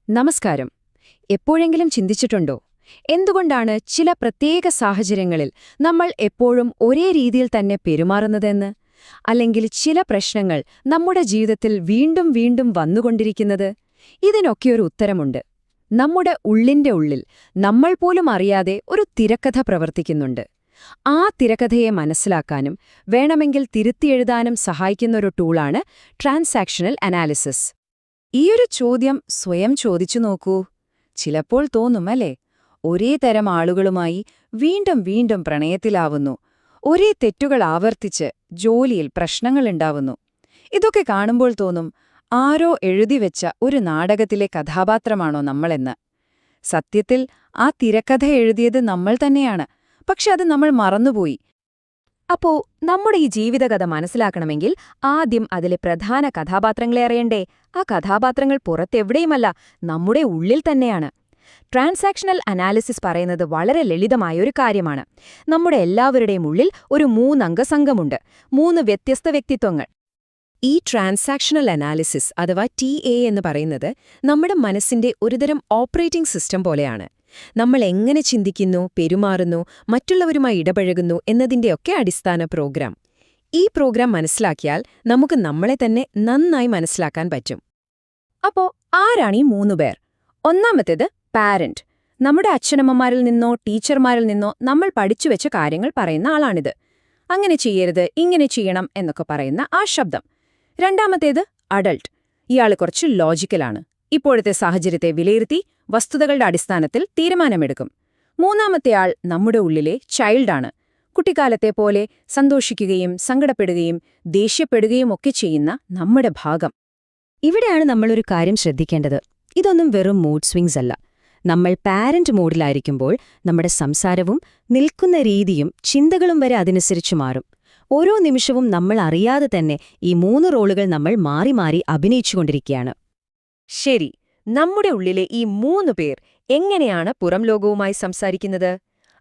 നമസ്കാരം. എപ്പോഴെങ്കിലും ചിന്തിച്ചിട്ടുണ്ടോ എന്തുകൊണ്ടാണ് ചില പ്രത്യേക സാഹചര്യങ്ങളിൽ നമ്മൾ എപ്പോഴും ഒരേ രീതിയിൽ തന്നെ പെരുമാറുന്നതെന്ന്? അല്ലെങ്കിൽ ചില പ്രശ്നങ്ങൾ നമ്മുടെ ജീവിതത്തിൽ വീണ്ടും വീണ്ടും വന്നുകൊണ്ടിരിക്കുന്നത്? ഇതിനൊക്കെയൊരു ഉത്തരമുണ്ട്. നമ്മുടെ ഉള്ളിന്റെ ഉള്ളിൽ നമ്മൾ പോലും അറിയാതെ ഒരു തിരക്കഥ പ്രവർത്തിക്കുന്നുണ്ട്. ആ തിരക്കഥയെ മനസ്സിലാക്കാനും വേണമെങ്കിൽ തിരുത്തിയെഴുതാനും സഹായിക്കുന്നൊരു ടൂളാണ് ട്രാൻസാക്ഷണൽ അനാലിസിസ്. ഈയൊരു ചോദ്യം സ്വയം ചോദിച്ചു നോക്കൂ. ചിലപ്പോൾ തോന്നും അല്ലേ, ഒരേ തരം ആളുകളുമായി വീണ്ടും വീണ്ടും പ്രണയത്തിലാവുന്നു, ഒരേ തെറ്റുകൾ ആവർത്തിച്ച് ജോലിയിൽ പ്രശ്നങ്ങളുണ്ടാവുന്നു. ഇതൊക്കെ കാണുമ്പോൾ തോന്നും, ആരോ എഴുതിവെച്ച ഒരു നാടകത്തിലെ കഥാപാത്രമാണോ നമ്മളെന്ന്. സത്യത്തിൽ ആ തിരക്കഥ എഴുതിയത് നമ്മൾ തന്നെയാണ്, പക്ഷെ അത് നമ്മൾ മറന്നുപോയി. അപ്പോ നമ്മുടെ ഈ ജീവിതകഥ മനസ്സിലാക്കണമെങ്കിൽ ആദ്യം അതിലെ പ്രധാന കഥാപാത്രങ്ങളെ അറിയണ്ടേ? ആ കഥാപാത്രങ്ങൾ പുറത്തെവിടെയുമല്ല, നമ്മുടെ ഉള്ളിൽ തന്നെയാണ്. ട്രാൻസാക്ഷണൽ അനാലിസിസ് പറയുന്നത് വളരെ ലളിതമായൊരു കാര്യമാണ്. നമ്മുടെ എല്ലാവരുടെയും ഉള്ളിൽ ഒരു 3 അംഗ സംഘമുണ്ട്, 3 വ്യത്യസ്ത വ്യക്തിത്വങ്ങൾ. ഈ ട്രാൻസാക്ഷണൽ അനാലിസിസ് അഥവാ TA എന്ന് പറയുന്നത് നമ്മുടെ മനസ്സിന്റെ ഒരുതരം ഓപ്പറേറ്റിംഗ് സിസ്റ്റം പോലെയാണ്. നമ്മൾ എങ്ങനെ ചിന്തിക്കുന്നു, പെരുമാറുന്നു, മറ്റുള്ളവരുമായി ഇടപഴകുന്നു എന്നതിന്റെയൊക്കെ അടിസ്ഥാന പ്രോഗ്രാം. ഈ പ്രോഗ്രാം മനസ്സിലാക്കിയാൽ നമുക്ക് നമ്മളെ തന്നെ നന്നായി മനസ്സിലാക്കാൻ പറ്റും. അപ്പോ ആരാണ് ഈ 3 പേർ? ഒന്നാമത്തേത് പാരന്റ്. നമ്മുടെ അച്ഛനമ്മമാരിൽ നിന്നോ ടീച്ചർമാരിൽ നിന്നോ നമ്മൾ പഠിച്ചുവെച്ച കാര്യങ്ങൾ പറയുന്ന ആളാണിത്. അങ്ങനെ ചെയ്യരുത്, ഇങ്ങനെ ചെയ്യണം എന്നൊക്കെ പറയുന്ന ആ ശബ്ദം. രണ്ടാമത്തേത് അഡൾട്ട്. ഇയാള് കുറച്ച് ലോജിക്കലാണ്. ഇപ്പോഴത്തെ സാഹചര്യത്തെ വിലയിരുത്തി വസ്തുതകളുടെ അടിസ്ഥാനത്തിൽ തീരുമാനമെടുക്കും. മൂന്നാമത്തെയാൾ നമ്മുടെ ഉള്ളിലെ ചൈൽഡാണ്. കുട്ടിക്കാലത്തെ പോലെ സന്തോഷിക്കുകയും സങ്കടപ്പെടുകയും ദേഷ്യപ്പെടുകയും ഒക്കെ ചെയ്യുന്ന നമ്മുടെ ഭാഗം. ഇവിടെയാണ് നമ്മളൊരു കാര്യം ശ്രദ്ധിക്കേണ്ടത്. ഇതൊന്നും വെറും മൂഡ് സ്വിങ്സ് അല്ല. നമ്മൾ പാരന്റ് മോഡിലായിരിക്കുമ്പോൾ നമ്മുടെ സംസാരവും നിൽക്കുന്ന രീതിയും ചിന്തകളും വരെ അതനുസരിച്ച് മാറും. ഓരോ നിമിഷവും നമ്മൾ അറിയാതെ തന്നെ ഈ 3 റോളുകൾ നമ്മൾ മാറി മാറി അഭിനയിച്ചുകൊണ്ടിരിക്കുകയാണ്. ശരി, നമ്മുടെ ഉള്ളിലെ ഈ 3 പേർ എങ്ങനെയാണ് പുറം ലോകവുമായി സംസാരിക്കുന്നത്?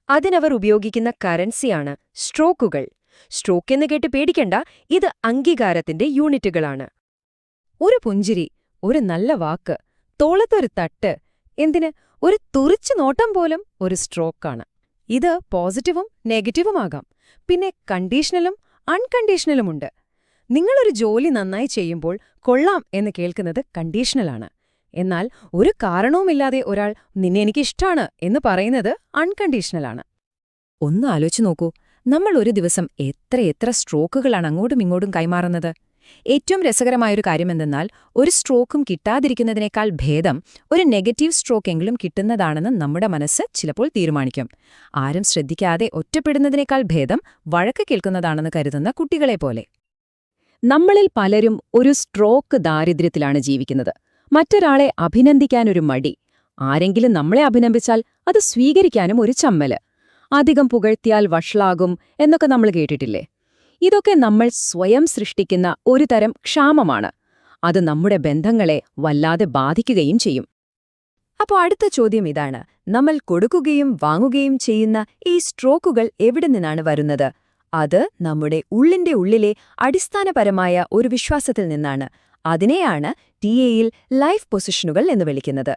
അതിനവർ ഉപയോഗിക്കുന്ന കറൻസിയാണ് സ്ട്രോക്കുകൾ. സ്ട്രോക്ക് എന്ന് കേട്ട് പേടിക്കണ്ട, ഇത് അംഗീകാരത്തിന്റെ യൂണിറ്റുകളാണ്. ഒരു പുഞ്ചിരി, ഒരു നല്ല വാക്ക്, തോളത്തൊരു തട്ട്, എന്തിന് ഒരു തുറിച്ചു നോട്ടം പോലും ഒരു സ്ട്രോക്കാണ്. ഇത് പോസിറ്റീവും നെഗറ്റീവുമാകാം. പിന്നെ കണ്ടീഷണലും അൺകണ്ടീഷണലുമുണ്ട്. നിങ്ങളൊരു ജോലി നന്നായി ചെയ്യുമ്പോൾ കൊള്ളാം എന്ന് കേൾക്കുന്നത് കണ്ടീഷണലാണ്. എന്നാൽ ഒരു കാരണവുമില്ലാതെ ഒരാൾ നിന്നെ എനിക്കിഷ്ടാണ് എന്ന് പറയുന്നത് അൺകണ്ടീഷണലാണ്. ഒന്ന് ആലോചിച്ചു നോക്കൂ, നമ്മൾ ഒരു ദിവസം എത്ര സ്ട്രോക്കുകളാണ് അങ്ങോട്ടും ഇങ്ങോട്ടും കൈമാറുന്നത്. ഏറ്റവും രസകരമായൊരു കാര്യമെന്തെന്നാൽ, ഒരു സ്ട്രോക്കും കിട്ടാതിരിക്കുന്നതിനേക്കാൾ ഭേദം ഒരു നെഗറ്റീവ് സ്ട്രോക്കെങ്കിലും കിട്ടുന്നതാണെന്ന് നമ്മുടെ മനസ്സ് ചിലപ്പോൾ തീരുമാനിക്കും. ആരും ശ്രദ്ധിക്കാതെ ഒറ്റപ്പെടുന്നതിനേക്കാൾ ഭേദം വഴക്ക് കേൾക്കുന്നതാണെന്ന് കരുതുന്ന കുട്ടികളെപ്പോലെ. നമ്മളിൽ പലരും ഒരു സ്ട്രോക്ക് ദാരിദ്ര്യത്തിലാണ് ജീവിക്കുന്നത്. മറ്റൊരാളെ അഭിനന്ദിക്കാനൊരു മടി, ആരെങ്കിലും നമ്മളെ അഭിനന്ദിച്ചാൽ അത് സ്വീകരിക്കാനും ഒരു ചമ്മല്, അധികം പുകഴ്ത്തിയാൽ വഷളാകും എന്നൊക്കെ നമ്മൾ കേട്ടിട്ടില്ലേ? ഇതൊക്കെ നമ്മൾ സ്വയം സൃഷ്ടിക്കുന്ന ഒരു തരം ക്ഷാമമാണ്. അത് നമ്മുടെ ബന്ധങ്ങളെ വല്ലാതെ ബാധിക്കുകയും ചെയ്യും. അപ്പോൾ അടുത്ത ചോദ്യം ഇതാണ്: നമ്മൾ കൊടുക്കുകയും വാങ്ങുകയും ചെയ്യുന്ന ഈ സ്ട്രോക്കുകൾ എവിടെ നിന്നാണ് വരുന്നത്? അത് നമ്മുടെ ഉള്ളിന്റെ ഉള്ളിലെ അടിസ്ഥാനപരമായ ഒരു വിശ്വാസത്തിൽ നിന്നാണ്. അതിനെയാണ് ടിഎയിൽ ലൈഫ് പൊസിഷനുകൾ എന്ന് വിളിക്കുന്നത്.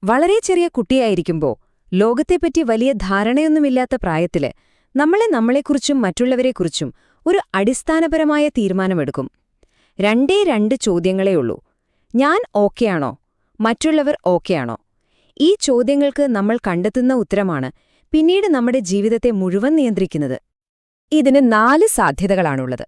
വളരെ ചെറിയ കുട്ടിയായിരിക്കുമ്പോൾ, ലോകത്തെപ്പറ്റി വലിയ ധാരണയൊന്നുമില്ലാത്ത പ്രായത്തില് നമ്മളെക്കുറിച്ചും മറ്റുള്ളവരെക്കുറിച്ചും ഒരു അടിസ്ഥാനപരമായ തീരുമാനമെടുക്കും. 2 ചോദ്യങ്ങളേ ഉള്ളൂ: ഞാൻ ഓക്കെയാണോ, മറ്റുള്ളവർ ഓക്കെയാണോ? ഈ ചോദ്യങ്ങൾക്ക് നമ്മൾ കണ്ടെത്തുന്ന ഉത്തരമാണ് പിന്നീട് നമ്മുടെ ജീവിതത്തെ മുഴുവൻ നിയന്ത്രിക്കുന്നത്. ഇതിന് 4 സാധ്യതകളാണുള്ളത്.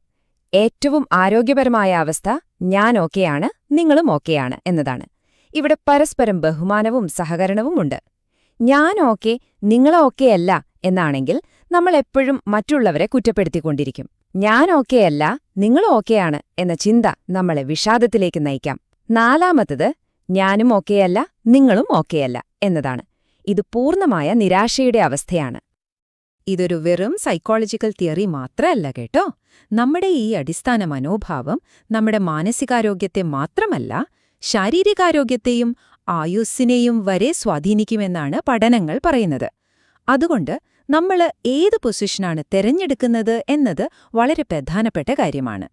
ഏറ്റവും ആരോഗ്യപരമായ അവസ്ഥ ഞാൻ ഓക്കെയാണ്, നിങ്ങളും ഓക്കെയാണ് എന്നതാണ്. ഇവിടെ പരസ്പരം ബഹുമാനവും സഹകരണവും ഉണ്ട്. ഞാൻ ഓക്കെ, നിങ്ങൾ ഓക്കെയല്ല എന്നാണെങ്കിൽ നമ്മൾ എപ്പോഴും മറ്റുള്ളവരെ കുറ്റപ്പെടുത്തിക്കൊണ്ടിരിക്കും. ഞാൻ ഓക്കെയല്ല, നിങ്ങൾ ഓക്കെയാണ് എന്ന ചിന്ത നമ്മളെ വിഷാദത്തിലേക്ക് നയിക്കാം. 4ാമത്തത് ഞാനും ഓക്കെയല്ല, നിങ്ങളും ഓക്കെയല്ല എന്നതാണ്. ഇത് പൂർണ്ണമായ നിരാശയുടെ അവസ്ഥയാണ്. ഇതൊരു വെറും സൈക്കോളജിക്കൽ തിയറി മാത്രമല്ല കേട്ടോ. നമ്മുടെ ഈ അടിസ്ഥാന മനോഭാവം നമ്മുടെ മാനസികാരോഗ്യത്തെ മാത്രമല്ല, ശാരീരികാരോഗ്യത്തെയും ആയുസ്സിനെയും വരെ സ്വാധീനിക്കുമെന്നാണ് പഠനങ്ങൾ പറയുന്നത്. അതുകൊണ്ട് നമ്മൾ ഏത് പൊസിഷനാണ് തെരഞ്ഞെടുക്കുന്നത് എന്നത് വളരെ പ്രധാനപ്പെട്ട കാര്യമാണ്.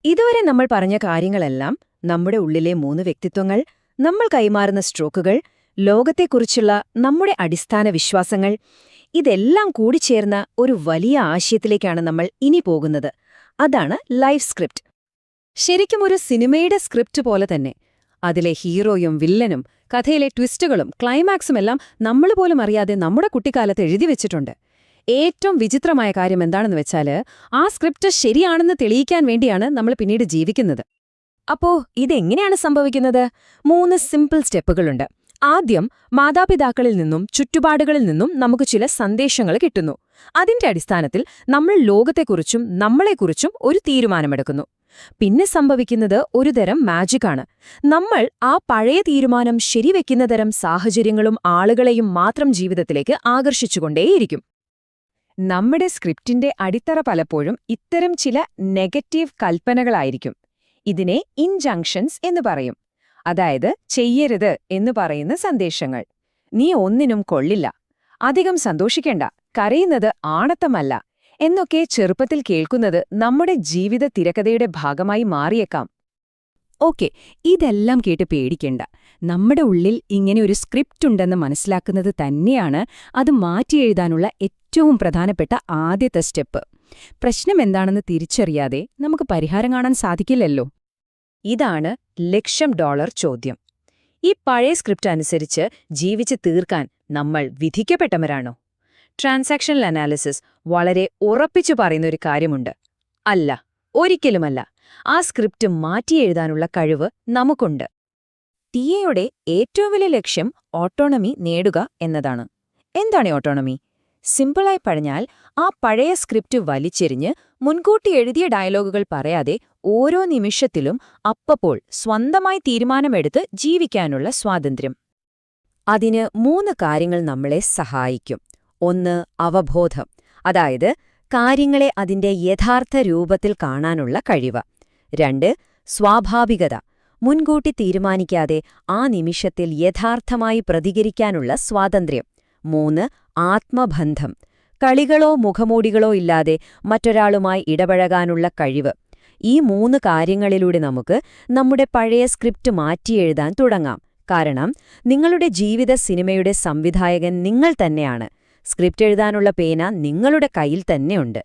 ഇതുവരെ നമ്മൾ പറഞ്ഞ കാര്യങ്ങളെല്ലാം നമ്മുടെ ഉള്ളിലെ 3 വ്യക്തിത്വങ്ങൾ, നമ്മൾ കൈമാറുന്ന സ്ട്രോക്കുകൾ, ലോകത്തെക്കുറിച്ചുള്ള നമ്മുടെ അടിസ്ഥാന വിശ്വാസങ്ങൾ, ഇതെല്ലാം കൂടിച്ചേർന്ന ഒരു വലിയ ആശയത്തിലേക്കാണ് നമ്മൾ ഇനി പോകുന്നത്. അതാണ് ലൈഫ് സ്ക്രിപ്റ്റ്. ശരിക്കും ഒരു സിനിമയുടെ സ്ക്രിപ്റ്റ് പോലെ തന്നെ. അതിലെ ഹീറോയും വില്ലനും കഥയിലെ ട്വിസ്റ്റുകളും ക്ലൈമാക്സുമെല്ലാം നമ്മൾ പോലും അറിയാതെ നമ്മുടെ കുട്ടിക്കാലത്ത് എഴുതി വെച്ചിട്ടുണ്ട്. ഏറ്റവും വിചിത്രമായ കാര്യം എന്താണെന്ന് വെച്ചാല് ആ സ്ക്രിപ്റ്റ് ശരിയാണെന്ന് തെളിയിക്കാൻ വേണ്ടിയാണ് നമ്മൾ പിന്നീട് ജീവിക്കുന്നത്. അപ്പോ ഇതെങ്ങനെയാണ് സംഭവിക്കുന്നത്? 3 സിമ്പിൾ സ്റ്റെപ്പുകളുണ്ട്. ആദ്യം മാതാപിതാക്കളിൽ നിന്നും ചുറ്റുപാടുകളിൽ നിന്നും നമുക്ക് ചില സന്ദേശങ്ങൾ കിട്ടുന്നു. അതിന്റെ അടിസ്ഥാനത്തിൽ നമ്മൾ ലോകത്തെക്കുറിച്ചും നമ്മളെക്കുറിച്ചും ഒരു തീരുമാനമെടുക്കുന്നു. പിന്നെ സംഭവിക്കുന്നത് ഒരുതരം മാജിക്കാണ്. നമ്മൾ ആ പഴയ തീരുമാനം ശരിവെക്കുന്ന തരം സാഹചര്യങ്ങളും ആളുകളെയും മാത്രം ജീവിതത്തിലേക്ക് ആകർഷിച്ചുകൊണ്ടേയിരിക്കും. നമ്മുടെ സ്ക്രിപ്റ്റിന്റെ അടിത്തറ പലപ്പോഴും ഇത്തരം ചില നെഗറ്റീവ് കൽപ്പനകളായിരിക്കും. ഇതിനെ ഇൻജങ്ഷൻസ് എന്ന് പറയും. അതായത് ചെയ്യരുത് എന്ന് പറയുന്ന സന്ദേശങ്ങൾ. നീ ഒന്നിനും കൊള്ളില്ല, അധികം സന്തോഷിക്കേണ്ട, കരയുന്നത് ആണത്തമല്ല എന്നൊക്കെ ചെറുപ്പത്തിൽ കേൾക്കുന്നത് നമ്മുടെ ജീവിത തിരക്കഥയുടെ ഭാഗമായി മാറിയേക്കാം. ഓക്കെ, ഇതെല്ലാം കേട്ട് പേടിക്കേണ്ട. നമ്മുടെ ഉള്ളിൽ ഇങ്ങനെ ഒരു സ്ക്രിപ്റ്റ് ഉണ്ടെന്ന് മനസ്സിലാക്കുന്നത് തന്നെയാണ് അത് മാറ്റിയെഴുതാനുള്ള ഏറ്റവും പ്രധാനപ്പെട്ട ആദ്യത്തെ സ്റ്റെപ്പ്. പ്രശ്നം എന്താണെന്ന് തിരിച്ചറിയാതെ നമുക്ക് പരിഹാരം കാണാൻ സാധിക്കില്ലല്ലോ. ഇതാണ് $1,00,000 ചോദ്യം. ഈ പഴയ സ്ക്രിപ്റ്റ് അനുസരിച്ച് ജീവിച്ച് തീർക്കാൻ നമ്മൾ വിധിക്കപ്പെട്ടവരാണോ? ട്രാൻസാക്ഷണൽ അനാലിസിസ് വളരെ ഉറപ്പിച്ചു പറയുന്നൊരു കാര്യമുണ്ട്. അല്ല, ഒരിക്കലുമല്ല. ആ സ്ക്രിപ്റ്റ് മാറ്റിയെഴുതാനുള്ള കഴിവ് നമുക്കുണ്ട്. ടിഎയുടെ ഏറ്റവും വലിയ ലക്ഷ്യം ഓട്ടോണമി നേടുക എന്നതാണ്. എന്താണ് ഓട്ടോണമി? സിമ്പിളായി പറഞ്ഞാൽ ആ പഴയ സ്ക്രിപ്റ്റ് വലിച്ചെറിഞ്ഞ് മുൻകൂട്ടി എഴുതിയ ഡയലോഗുകൾ പറയാതെ ഓരോ നിമിഷത്തിലും അപ്പപ്പോൾ സ്വന്തമായി തീരുമാനമെടുത്ത് ജീവിക്കാനുള്ള സ്വാതന്ത്ര്യം. അതിന് 3 കാര്യങ്ങൾ നമ്മളെ സഹായിക്കും. 1. അവബോധം, അതായത് കാര്യങ്ങളെ അതിന്റെ യഥാർത്ഥ രൂപത്തിൽ കാണാനുള്ള കഴിവ്. 2. സ്വാഭാവികത, മുൻകൂട്ടി തീരുമാനിക്കാതെ ആ നിമിഷത്തിൽ യഥാർത്ഥമായി പ്രതികരിക്കാനുള്ള സ്വാതന്ത്ര്യം. 3. ആത്മബന്ധം, കളികളോ മുഖമൂടികളോ ഇല്ലാതെ മറ്റൊരാളുമായി ഇടപഴകാനുള്ള കഴിവ്. ഈ 3 കാര്യങ്ങളിലൂടെ നമുക്ക് നമ്മുടെ പഴയ സ്ക്രിപ്റ്റ് മാറ്റിയെഴുതാൻ തുടങ്ങാം. കാരണം നിങ്ങളുടെ ജീവിത സിനിമയുടെ സംവിധായകൻ നിങ്ങൾ തന്നെയാണ്. സ്ക്രിപ്റ്റ് എഴുതാനുള്ള പേന നിങ്ങളുടെ കയ്യിൽ തന്നെയുണ്ട്.